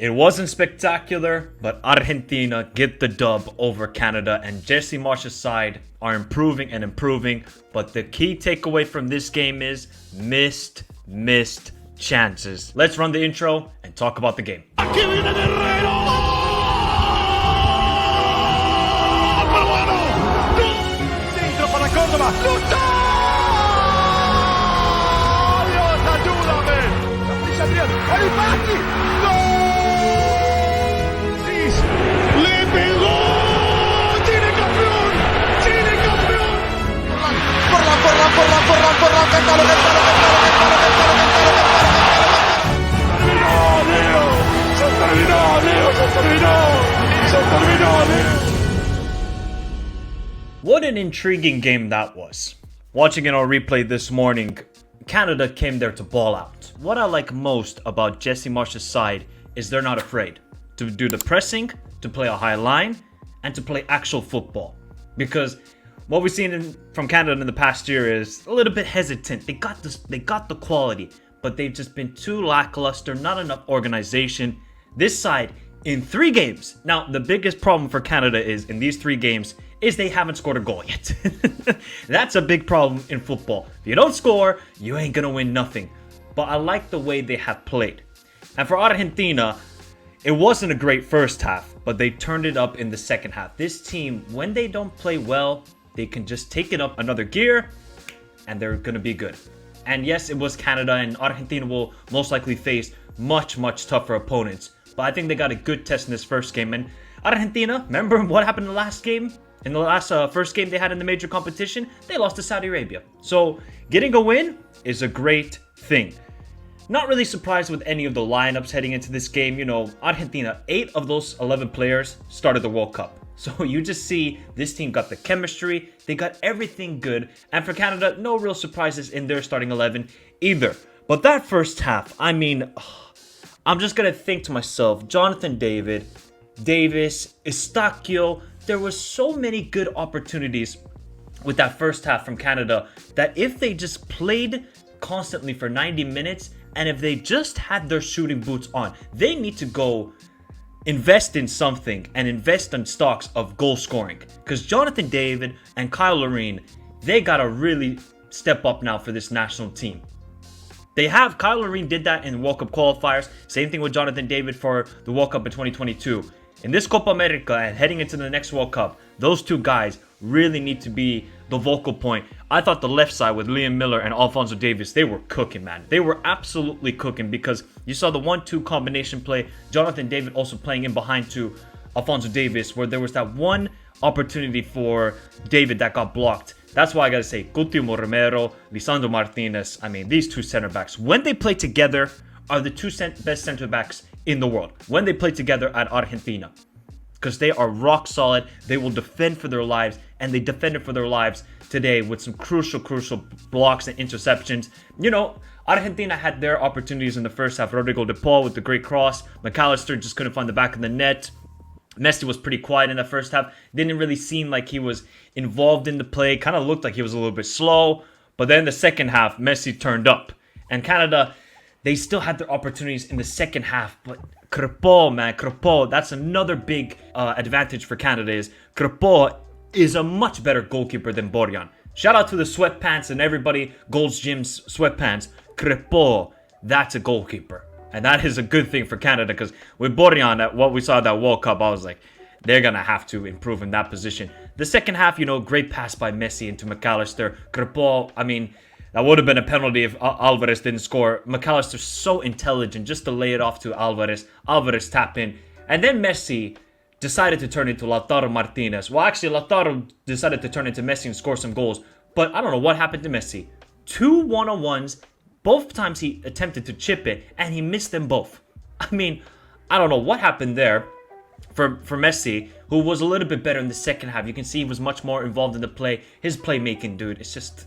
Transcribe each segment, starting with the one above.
It wasn't spectacular, but Argentina get the dub over Canada, and Jesse Marsch's side are improving and improving. But the key takeaway from this game is missed chances. Let's run the intro and talk about the game. Aquí viene Guerrero. Centro para Córdoba. Dios, ayúdame. Capilla Adrián. ¡El Basti! ¡Gol! ¡Le pegó! ¡Chile campeón! ¡Chile campeón! Porra, cántalo. What an intriguing game that was. Watching it on replay this morning, Canada came there to ball out. What I like most about Jesse Marsch's side is they're not afraid to do the pressing, to play a high line, and to play actual football. Because what we've seen from Canada in the past year is a little bit hesitant. They got the quality, but they've just been too lackluster, not enough organization. This side, in 3 games. Now, the biggest problem for Canada is in these 3 games is they haven't scored a goal yet. That's a big problem in football. If you don't score, you ain't gonna win nothing. But I like the way they have played. And for Argentina, it wasn't a great first half, but they turned it up in the second half. This team, when they don't play well, they can just take it up another gear and they're gonna be good. And yes, it was Canada, and Argentina will most likely face much tougher opponents. But I think they got a good test in this first game. And Argentina, remember what happened in the last game? In the last first game they had in the major competition, they lost to Saudi Arabia. So getting a win is a great thing. Not really surprised with any of the lineups heading into this game. You know, Argentina, 8 of those 11 players started the World Cup. So you just see this team got the chemistry, they got everything good. And for Canada, no real surprises in their starting 11 either. But that first half, I mean, I'm just going to think to myself, Jonathan David, Davis, Eustaquio, there were so many good opportunities with that first half from Canada that if they just played constantly for 90 minutes and if they just had their shooting boots on, they need to go invest in something and invest in stocks of goal scoring. Because Jonathan David and Kyle Larin, they got to really step up now for this national team. Kyle Larin did that in World Cup qualifiers. Same thing with Jonathan David for the World Cup in 2022. In this Copa America and heading into the next World Cup, those 2 guys really need to be the vocal point. I thought the left side with Liam Miller and Alphonso Davies, they were cooking, man. They were absolutely cooking because you saw the 1-2 combination play. Jonathan David also playing in behind to Alphonso Davies, where there was that one opportunity for David that got blocked. That's why I gotta say, Coutinho Romero, Lisandro Martinez, I mean, these 2 center backs, when they play together, are the 2 best center backs in the world. When they play together at Argentina. Because they are rock solid, they will defend for their lives, and they defended for their lives today with some crucial blocks and interceptions. You know, Argentina had their opportunities in the first half. Rodrigo de Paul with the great cross. McAllister just couldn't find the back of the net. Messi was pretty quiet in the first half. Didn't really seem like he was involved in the play. Kind of looked like he was a little bit slow. But then the second half, Messi turned up. And Canada, they still had their opportunities in the second half. But Crepeau, that's another big advantage for Canada is Crepeau is a much better goalkeeper than Borjan. Shout out to the sweatpants and everybody, Gold's Gym's sweatpants. Crepeau, that's a goalkeeper. And that is a good thing for Canada because with Borjan, at what we saw at that World Cup, I was like, they're going to have to improve in that position. The second half, you know, great pass by Messi into McAllister. Crepeau, I mean, that would have been a penalty if Alvarez didn't score. McAllister's so intelligent just to lay it off to Alvarez. Alvarez tap in. And then Messi decided to turn into Lautaro Martinez. Well, actually, Lautaro decided to turn into Messi and score some goals. But I don't know what happened to Messi. 2 1-on-1s. Both times he attempted to chip it, and he missed them both. I mean, I don't know what happened there for Messi, who was a little bit better in the second half. You can see he was much more involved in the play. His playmaking, dude, it's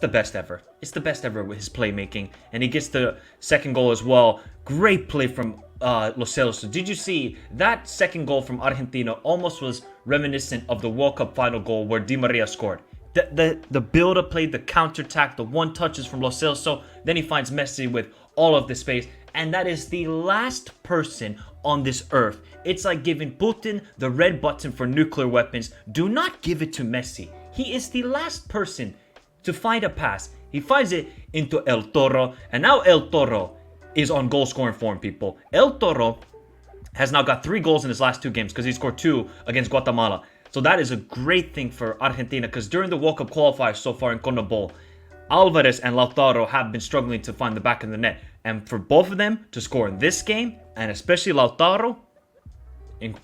the best ever. It's the best ever with his playmaking. And he gets the second goal as well. Great play from Lo Celso. Did you see that second goal from Argentina almost was reminiscent of the World Cup final goal where Di Maria scored? The build-up play, the counter-attack, the one touches from Lo Celso. Then he finds Messi with all of the space. And that is the last person on this earth. It's like giving Putin the red button for nuclear weapons. Do not give it to Messi. He is the last person to find a pass. He finds it into El Toro, and now El Toro is on goal scoring form, people. El Toro has now got 3 goals in his last 2 games because he scored 2 against Guatemala. So that is a great thing for Argentina, because during the World Cup qualifiers so far in CONMEBOL, Alvarez and Lautaro have been struggling to find the back of the net. And for both of them to score in this game, and especially Lautaro,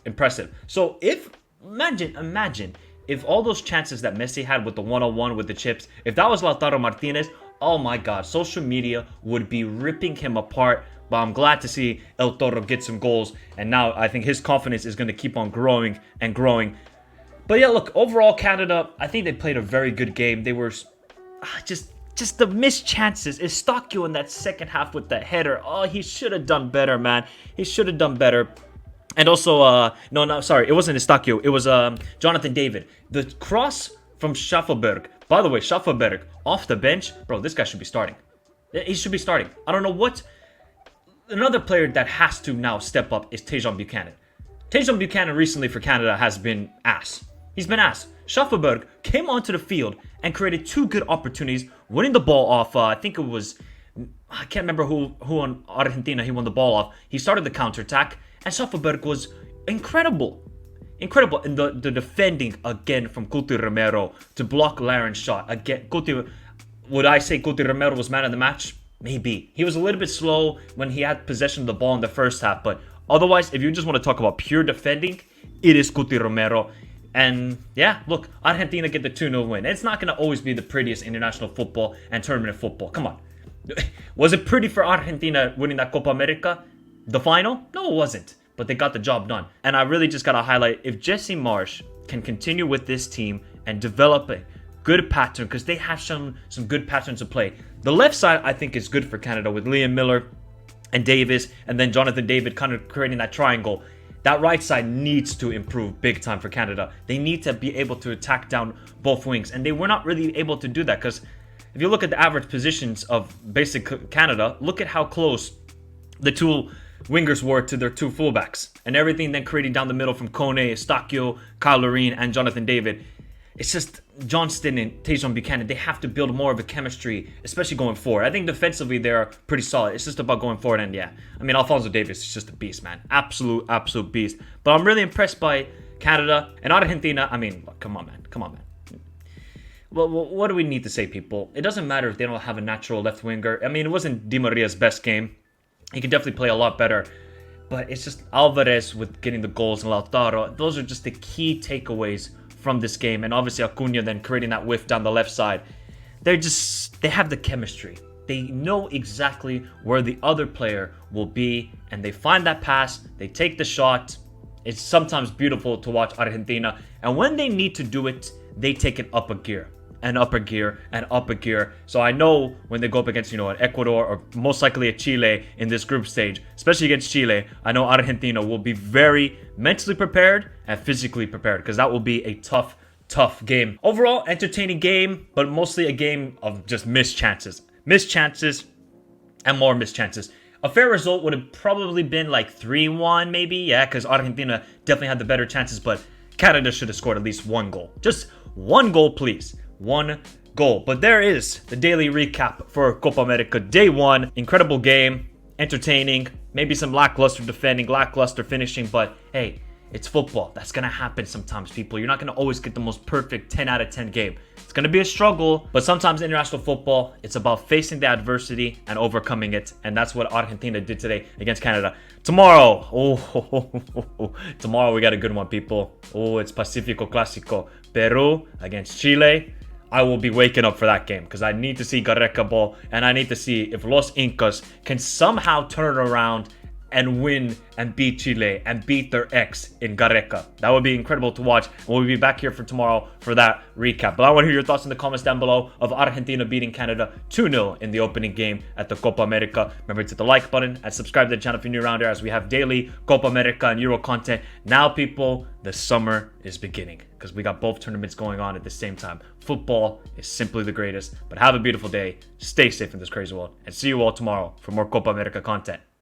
impressive. So imagine if all those chances that Messi had with the 1-on-1 with the chips, if that was Lautaro Martinez, oh my god, social media would be ripping him apart. But I'm glad to see El Toro get some goals, and now I think his confidence is going to keep on growing and growing. But yeah, look, overall, Canada, I think they played a very good game. They were just the missed chances. Eustáquio in that second half with the header. Oh, he should have done better, man. He should have done better. And also, no, sorry, it wasn't Eustáquio. It was Jonathan David. The cross from Schaffelberg. By the way, Schaffelberg off the bench. Bro, this guy should be starting. He should be starting. I don't know what. Another player that has to now step up is Tajon Buchanan. Tajon Buchanan recently for Canada has been ass. He's been ass. Schaffelberg came onto the field and created 2 good opportunities, winning the ball off, I think it was, I can't remember who on Argentina he won the ball off. He started the counterattack, and Schaffelberg was incredible. Incredible. And the defending again from Cuti Romero to block Laren's shot. Again, would I say Cuti Romero was man of the match? Maybe. He was a little bit slow when he had possession of the ball in the first half, but otherwise, if you just want to talk about pure defending, it is Cuti Romero. And yeah, look, Argentina get the 2-0 win. It's not going to always be the prettiest international football and tournament football. Come on. Was it pretty for Argentina winning that Copa America? The final? No, it wasn't. But they got the job done. And I really just got to highlight, if Jesse Marsch can continue with this team and develop a good pattern, because they have shown some good patterns of play. The left side, I think, is good for Canada with Liam Miller and Davis, and then Jonathan David kind of creating that triangle. That right side needs to improve big time for Canada. They need to be able to attack down both wings, and they were not really able to do that, because if you look at the average positions of basic Canada, look at how close the 2 wingers were to their 2 fullbacks, and everything then creating down the middle from Kone, Eustáquio, Kyle Larin, and Jonathan David. It's just Johnston and Tajon Buchanan, they have to build more of a chemistry, especially going forward. I think defensively they're pretty solid. It's just about going forward, and yeah, I mean, Alphonso Davies is just a beast, man. Absolute beast. But I'm really impressed by Canada and Argentina. I mean, come on, man. Well, what do we need to say, people? It doesn't matter if they don't have a natural left winger. I mean, it wasn't Di Maria's best game. He could definitely play a lot better. But it's just Alvarez with getting the goals and Lautaro. Those are just the key takeaways from this game. And obviously Acuna then creating that whiff down the left side. They have the chemistry. They know exactly where the other player will be, and they find that pass, they take the shot. It's sometimes beautiful to watch Argentina, and when they need to do it, they take it up a gear. And up a gear, and up a gear. So I know when they go up against, an Ecuador or most likely a Chile in this group stage, especially against Chile, I know Argentina will be very mentally prepared and physically prepared, because that will be a tough game. Overall, entertaining game, but mostly a game of just missed chances. Missed chances and more missed chances. A fair result would have probably been like 3-1 maybe, yeah, because Argentina definitely had the better chances, but Canada should have scored at least 1 goal. Just 1 goal, please. 1 goal. But there is the daily recap for Copa America Day 1. Incredible game, entertaining, maybe some lackluster defending, lackluster finishing, but hey, it's football. That's going to happen sometimes, people. You're not going to always get the most perfect 10 out of 10 game. It's going to be a struggle, but sometimes in international football, it's about facing the adversity and overcoming it, and that's what Argentina did today against Canada. Tomorrow, tomorrow we got a good one, people. It's Pacifico Clásico. Peru against Chile. I will be waking up for that game because I need to see Gareca ball, and I need to see if Los Incas can somehow turn it around and win and beat Chile and beat their ex in Gareca. That would be incredible to watch. And we'll be back here for tomorrow for that recap. But I want to hear your thoughts in the comments down below of Argentina beating Canada 2-0 in the opening game at the Copa America. Remember to hit the like button and subscribe to the channel if you're new around here, as we have daily Copa America and Euro content. Now, people, the summer is beginning because we got both tournaments going on at the same time. Football is simply the greatest. But have a beautiful day. Stay safe in this crazy world. And see you all tomorrow for more Copa America content.